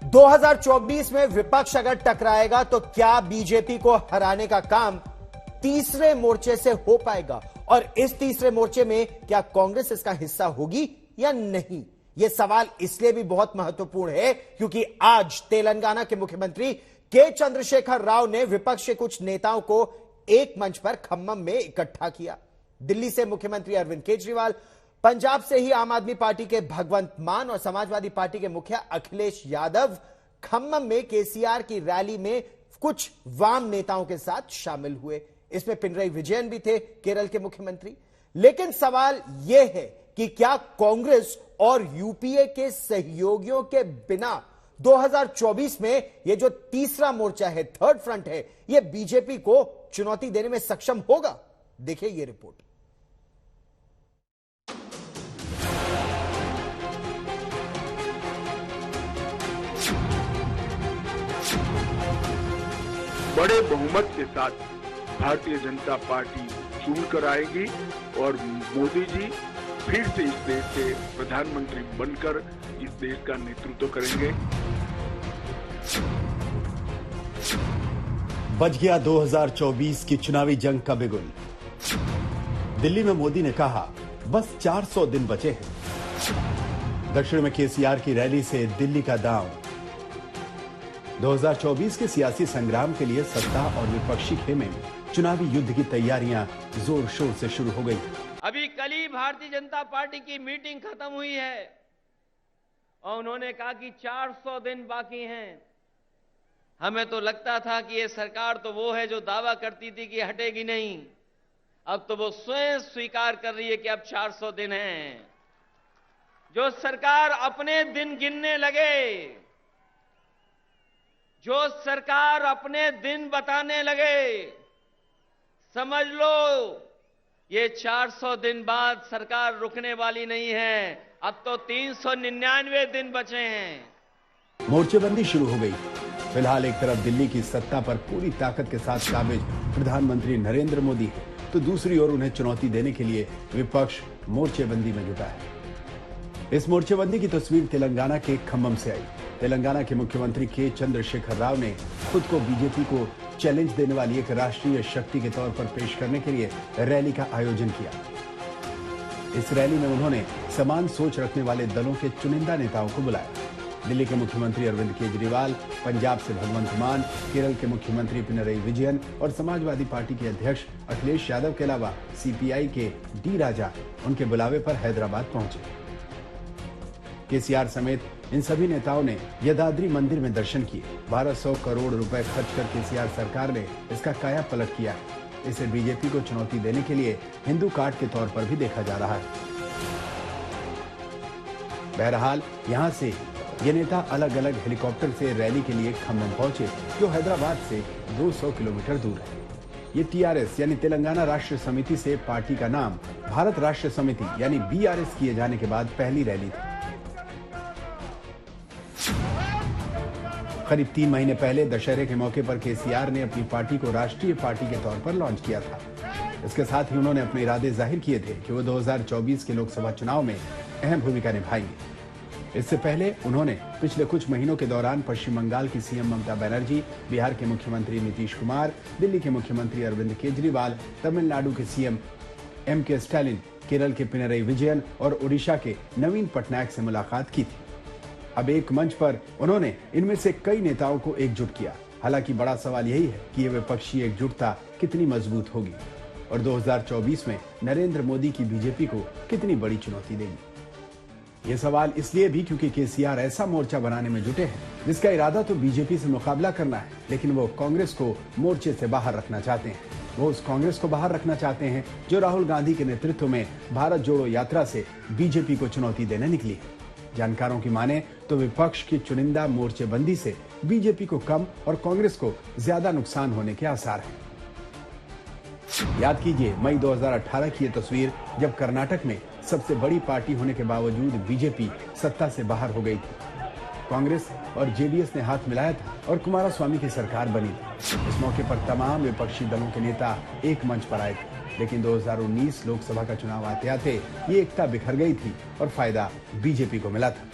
2024 में विपक्ष अगर टकराएगा तो क्या बीजेपी को हराने का काम तीसरे मोर्चे से हो पाएगा? और इस तीसरे मोर्चे में क्या कांग्रेस इसका हिस्सा होगी या नहीं? यह सवाल इसलिए भी बहुत महत्वपूर्ण है क्योंकि आज तेलंगाना के मुख्यमंत्री के चंद्रशेखर राव ने विपक्ष के कुछ नेताओं को एक मंच पर खम्मम में इकट्ठा किया। दिल्ली से मुख्यमंत्री अरविंद केजरीवाल, पंजाब से ही आम आदमी पार्टी के भगवंत मान और समाजवादी पार्टी के मुखिया अखिलेश यादव खम्मम में केसीआर की रैली में कुछ वाम नेताओं के साथ शामिल हुए। इसमें पिनरई विजयन भी थे, केरल के मुख्यमंत्री। लेकिन सवाल यह है कि क्या कांग्रेस और यूपीए के सहयोगियों के बिना 2024 में यह जो तीसरा मोर्चा है, थर्ड फ्रंट है, यह बीजेपी को चुनौती देने में सक्षम होगा? देखिए यह रिपोर्ट। बड़े बहुमत के साथ भारतीय जनता पार्टी चुनकर आएगी और मोदी जी फिर से इस देश के प्रधानमंत्री बनकर इस देश का नेतृत्व करेंगे। बज गया 2024 की चुनावी जंग का बिगुल। दिल्ली में मोदी ने कहा बस 400 दिन बचे हैं। दक्षिण में केसीआर की रैली से दिल्ली का दांव। 2024 के सियासी संग्राम के लिए सत्ता और विपक्षी खेमे में चुनावी युद्ध की तैयारियां जोर शोर से शुरू हो गई। अभी कल ही भारतीय जनता पार्टी की मीटिंग खत्म हुई है और उन्होंने कहा कि 400 दिन बाकी हैं। हमें तो लगता था कि ये सरकार तो वो है जो दावा करती थी कि हटेगी नहीं। अब तो वो स्वयं स्वीकार कर रही है कि अब 400 दिन हैं। जो सरकार अपने दिन गिनने लगे, जो सरकार अपने दिन बताने लगे, समझ लो ये 400 दिन बाद सरकार रुकने वाली नहीं है। अब तो 399 दिन बचे हैं। मोर्चेबंदी शुरू हो गई। फिलहाल एक तरफ दिल्ली की सत्ता पर पूरी ताकत के साथ काबिज प्रधानमंत्री नरेंद्र मोदी है, तो दूसरी ओर उन्हें चुनौती देने के लिए विपक्ष मोर्चेबंदी में जुटा है। इस मोर्चेबंदी की तस्वीर तेलंगाना के खम्मम से आई। तेलंगाना के मुख्यमंत्री के चंद्रशेखर राव ने खुद को बीजेपी को चैलेंज देने वाली एक राष्ट्रीय शक्ति के तौर पर पेश करने के लिए रैली का आयोजन किया। इस रैली में उन्होंने समान सोच रखने वाले दलों के चुनिंदा नेताओं को बुलाया। दिल्ली के मुख्यमंत्री अरविंद केजरीवाल, पंजाब से भगवंत मान, केरल के मुख्यमंत्री पिनरई विजयन और समाजवादी पार्टी के अध्यक्ष अखिलेश यादव के अलावा सीपीआई के डी राजा उनके बुलावे पर हैदराबाद पहुंचे। केसीआर समेत इन सभी नेताओं ने यदाद्री मंदिर में दर्शन किए। 1200 करोड़ रुपए खर्च कर केसीआर सरकार ने इसका काया पलट किया है। इसे बीजेपी को चुनौती देने के लिए हिंदू कार्ड के तौर पर भी देखा जा रहा है। बहरहाल यहां से ये नेता अलग अलग हेलीकॉप्टर से रैली के लिए खम्मम पहुंचे, जो हैदराबाद से 200 किलोमीटर दूर है। ये टीआरएस यानी तेलंगाना राष्ट्र समिति से पार्टी का नाम भारत राष्ट्र समिति यानी बीआरएस किए जाने के बाद पहली रैली थी। करीब 3 महीने पहले दशहरे के मौके पर केसीआर ने अपनी पार्टी को राष्ट्रीय पार्टी के तौर पर लॉन्च किया था। इसके साथ ही उन्होंने अपने इरादे जाहिर किए थे कि वो 2024 के लोकसभा चुनाव में अहम भूमिका निभाएंगे। इससे पहले उन्होंने पिछले कुछ महीनों के दौरान पश्चिम बंगाल की सीएम ममता बनर्जी, बिहार के मुख्यमंत्री नीतीश कुमार, दिल्ली के मुख्यमंत्री अरविंद केजरीवाल, तमिलनाडु के सीएम एमके स्टालिन, केरल के पिनरई विजयन और ओडिशा के नवीन पटनायक से मुलाकात की थी। अब एक मंच पर उन्होंने इनमें से कई नेताओं को एकजुट किया। हालांकि बड़ा सवाल यही है कि यह विपक्षी एकजुटता कितनी मजबूत होगी और 2024 में नरेंद्र मोदी की बीजेपी को कितनी बड़ी चुनौती देगी। यह सवाल इसलिए भी क्योंकि केसीआर ऐसा मोर्चा बनाने में जुटे हैं जिसका इरादा तो बीजेपी से मुकाबला करना है, लेकिन वो कांग्रेस को मोर्चे से बाहर रखना चाहते हैं। वो उस कांग्रेस को बाहर रखना चाहते हैं जो राहुल गांधी के नेतृत्व में भारत जोड़ो यात्रा से बीजेपी को चुनौती देने निकली है। जानकारों की माने तो विपक्ष की चुनिंदा मोर्चेबंदी से बीजेपी को कम और कांग्रेस को ज्यादा नुकसान होने के आसार हैं। याद कीजिए मई 2018 की यह तस्वीर, जब कर्नाटक में सबसे बड़ी पार्टी होने के बावजूद बीजेपी सत्ता से बाहर हो गई थी। कांग्रेस और जेडीएस ने हाथ मिलाया था और कुमारस्वामी की सरकार बनी थी। इस मौके पर तमाम विपक्षी दलों के नेता एक मंच पर आए थे, लेकिन 2019 लोकसभा का चुनाव आते आते ये एकता बिखर गई थी और फायदा बीजेपी को मिला था।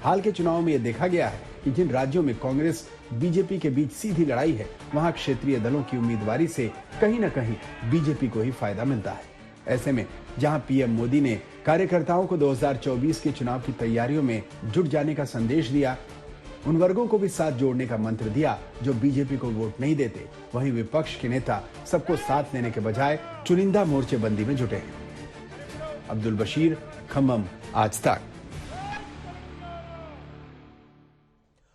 हाल के चुनाव में यह देखा गया है कि जिन राज्यों में कांग्रेस बीजेपी के बीच सीधी लड़ाई है, वहां क्षेत्रीय दलों की उम्मीदवारी से कहीं न कहीं बीजेपी को ही फायदा मिलता है। ऐसे में जहां पीएम मोदी ने कार्यकर्ताओं को 2024 के चुनाव की तैयारियों में जुट जाने का संदेश दिया, उन वर्गों को भी साथ जोड़ने का मंत्र दिया जो बीजेपी को वोट नहीं देते, वहीं विपक्ष के नेता सबको साथ लेने के बजाय चुनिंदा मोर्चेबंदी में जुटे हैं। अब्दुल बशीर, खम्मम, आज तक।